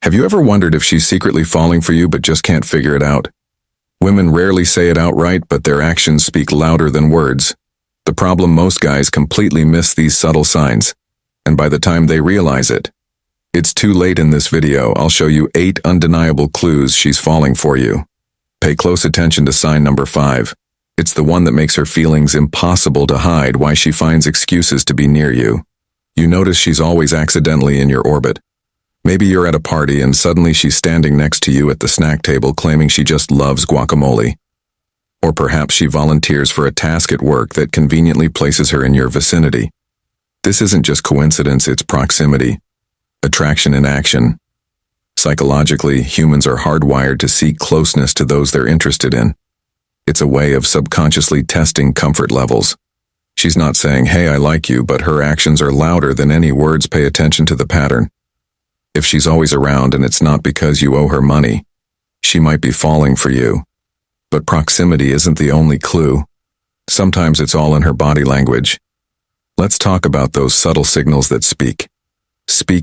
Have you ever wondered if she's secretly falling for you but just can't figure it out? Women rarely say it outright, but their actions speak louder than words. The problem, most guys completely miss these subtle signs, and by the time they realize it, it's too late. In this video, I'll show you 8 undeniable clues she's falling for you. Pay close attention to sign number 5. It's the one that makes her feelings impossible to hide, why she finds excuses to be near you. You notice she's always accidentally in your orbit. Maybe you're at a party and suddenly she's standing next to you at the snack table claiming she just loves guacamole. Or perhaps she volunteers for a task at work that conveniently places her in your vicinity. This isn't just coincidence, it's proximity. Attraction in action. Psychologically, humans are hardwired to seek closeness to those they're interested in. It's a way of subconsciously testing comfort levels. She's not saying, "Hey, I like you," but her actions are louder than any words. Pay attention to the pattern. If she's always around and it's not because you owe her money, she might be falling for you. But proximity isn't the only clue. Sometimes it's all in her body language. Let's talk about those subtle signals that speak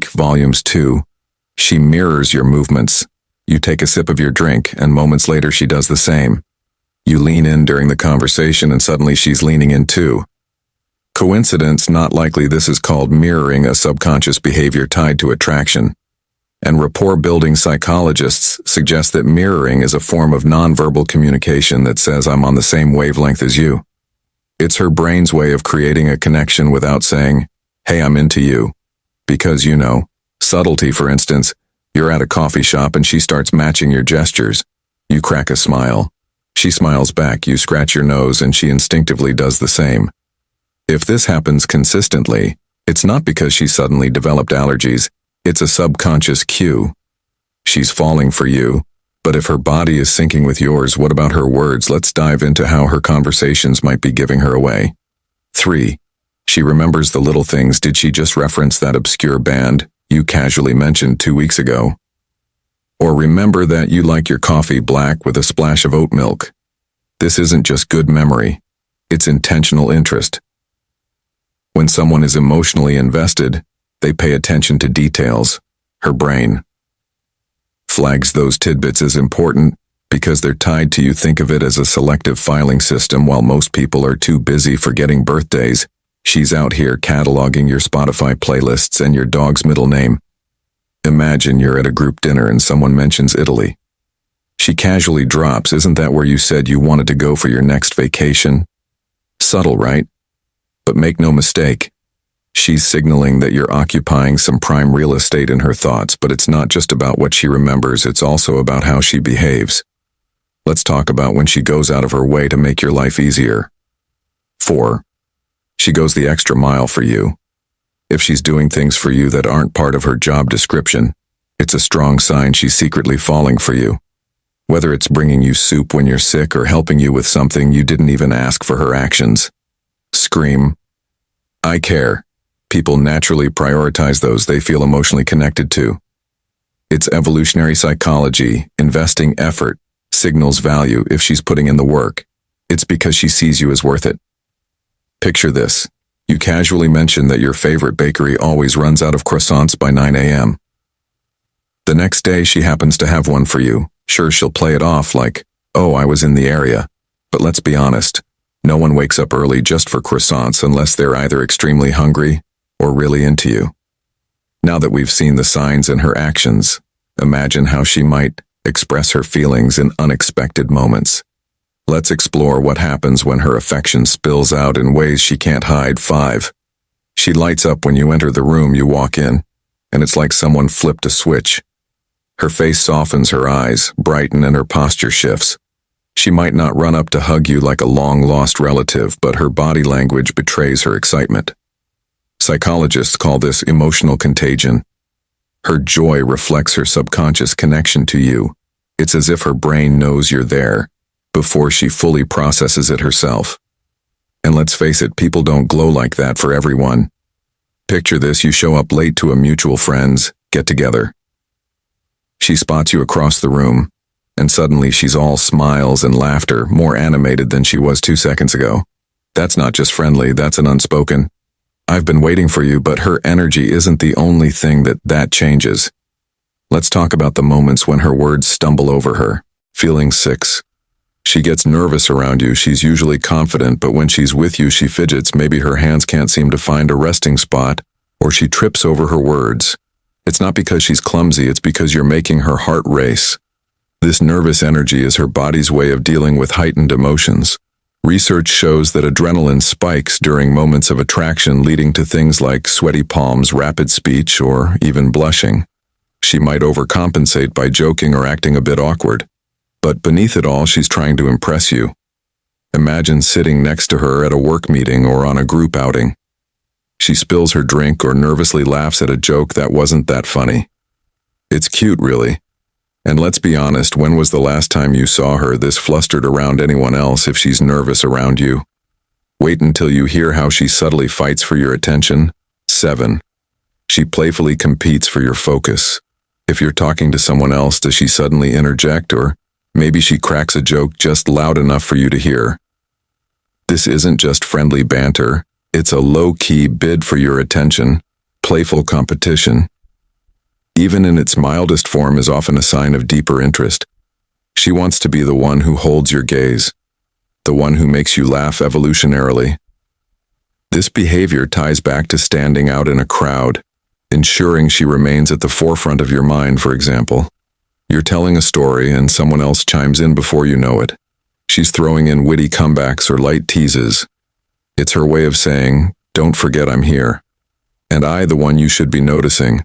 volumes too. She mirrors your movements. You take a sip of your drink, and moments later she does the same. You lean in during the conversation, and suddenly she's leaning in too. Coincidence? Not likely. This is called mirroring, a subconscious behavior tied to attraction. And rapport-building psychologists suggest that mirroring is a form of nonverbal communication that says, "I'm on the same wavelength as you." It's her brain's way of creating a connection without saying, "Hey, I'm into you." Because subtlety, for instance, you're at a coffee shop and she starts matching your gestures. You crack a smile. She smiles back, you scratch your nose, and she instinctively does the same. If this happens consistently, it's not because she suddenly developed allergies. It's a subconscious cue. She's falling for you, but if her body is syncing with yours, what about her words? Let's dive into how her conversations might be giving her away. 3. She remembers the little things. Did she just reference that obscure band you casually mentioned 2 weeks ago? Or remember that you like your coffee black with a splash of oat milk? This isn't just good memory. It's intentional interest. When someone is emotionally invested, they pay attention to details. Her brain flags those tidbits as important because they're tied to you. Think of it as a selective filing system. While most people are too busy forgetting birthdays, she's out here cataloging your Spotify playlists and your dog's middle name. Imagine you're at a group dinner and someone mentions Italy. She casually drops, "Isn't that where you said you wanted to go for your next vacation?" Subtle, right? But make no mistake, she's signaling that you're occupying some prime real estate in her thoughts. But it's not just about what she remembers, it's also about how she behaves. Let's talk about when she goes out of her way to make your life easier. 4. She goes the extra mile for you. If she's doing things for you that aren't part of her job description, it's a strong sign she's secretly falling for you. Whether it's bringing you soup when you're sick or helping you with something you didn't even ask for, her actions scream, "I care." People naturally prioritize those they feel emotionally connected to. It's evolutionary psychology. Investing effort signals value. If she's putting in the work, it's because she sees you as worth it. Picture this. You casually mention that your favorite bakery always runs out of croissants by 9 a.m. The next day she happens to have one for you. Sure, she'll play it off like, "Oh, I was in the area." But let's be honest, no one wakes up early just for croissants unless they're either extremely hungry or really into you. Now that we've seen the signs in her actions, imagine how she might express her feelings in unexpected moments. Let's explore what happens when her affection spills out in ways she can't hide. 5. She lights up when you enter the room. You walk in, and it's like someone flipped a switch. Her face softens, her eyes brighten, and her posture shifts. She might not run up to hug you like a long-lost relative, but her body language betrays her excitement. Psychologists call this emotional contagion. Her joy reflects her subconscious connection to you. It's as if her brain knows you're there before she fully processes it herself. And let's face it, people don't glow like that for everyone. Picture this: you show up late to a mutual friend's get-together. She spots you across the room, and suddenly she's all smiles and laughter, more animated than she was 2 seconds ago. That's not just friendly, that's an unspoken, "I've been waiting for you." But her energy isn't the only thing that changes. Let's talk about the moments when her words stumble over her. Feeling 6. She gets nervous around you. She's usually confident, but when she's with you, she fidgets. Maybe her hands can't seem to find a resting spot, or she trips over her words. It's not because she's clumsy, it's because you're making her heart race. This nervous energy is her body's way of dealing with heightened emotions. Research shows that adrenaline spikes during moments of attraction, leading to things like sweaty palms, rapid speech, or even blushing. She might overcompensate by joking or acting a bit awkward. But beneath it all, she's trying to impress you. Imagine sitting next to her at a work meeting or on a group outing. She spills her drink or nervously laughs at a joke that wasn't that funny. It's cute, really. And let's be honest, when was the last time you saw her this flustered around anyone else if she's nervous around you? Wait until you hear how she subtly fights for your attention. 7. She playfully competes for your focus. If you're talking to someone else, does she suddenly interject, or maybe she cracks a joke just loud enough for you to hear? This isn't just friendly banter. It's a low-key bid for your attention, playful competition. Even in its mildest form is often a sign of deeper interest. She wants to be the one who holds your gaze, the one who makes you laugh evolutionarily. This behavior ties back to standing out in a crowd, ensuring she remains at the forefront of your mind, for example. You're telling a story and someone else chimes in before you know it. She's throwing in witty comebacks or light teases. It's her way of saying, "Don't forget I'm here. And I, the one you should be noticing."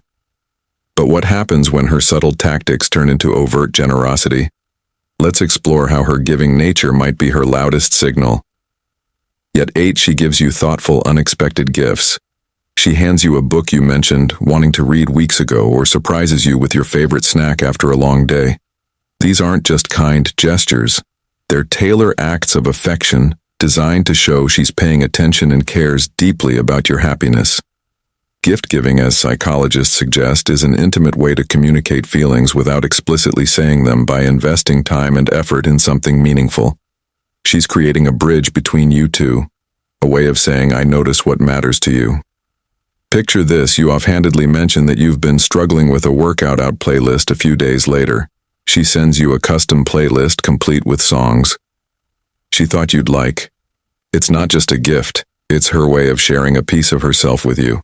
But what happens when her subtle tactics turn into overt generosity? Let's explore how her giving nature might be her loudest signal. Yet 8, she gives you thoughtful, unexpected gifts. She hands you a book you mentioned wanting to read weeks ago, or surprises you with your favorite snack after a long day. These aren't just kind gestures. They're tailor acts of affection designed to show she's paying attention and cares deeply about your happiness. Gift-giving, as psychologists suggest, is an intimate way to communicate feelings without explicitly saying them by investing time and effort in something meaningful. She's creating a bridge between you two, a way of saying, "I notice what matters to you." Picture this: you offhandedly mention that you've been struggling with a workout out playlist. A few days later, she sends you a custom playlist complete with songs she thought you'd like. It's not just a gift, it's her way of sharing a piece of herself with you.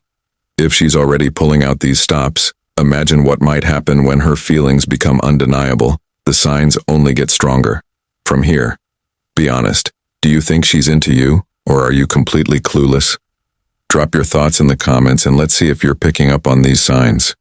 If she's already pulling out these stops, imagine what might happen when her feelings become undeniable. The signs only get stronger. From here, be honest, do you think she's into you, or are you completely clueless? Drop your thoughts in the comments and let's see if you're picking up on these signs.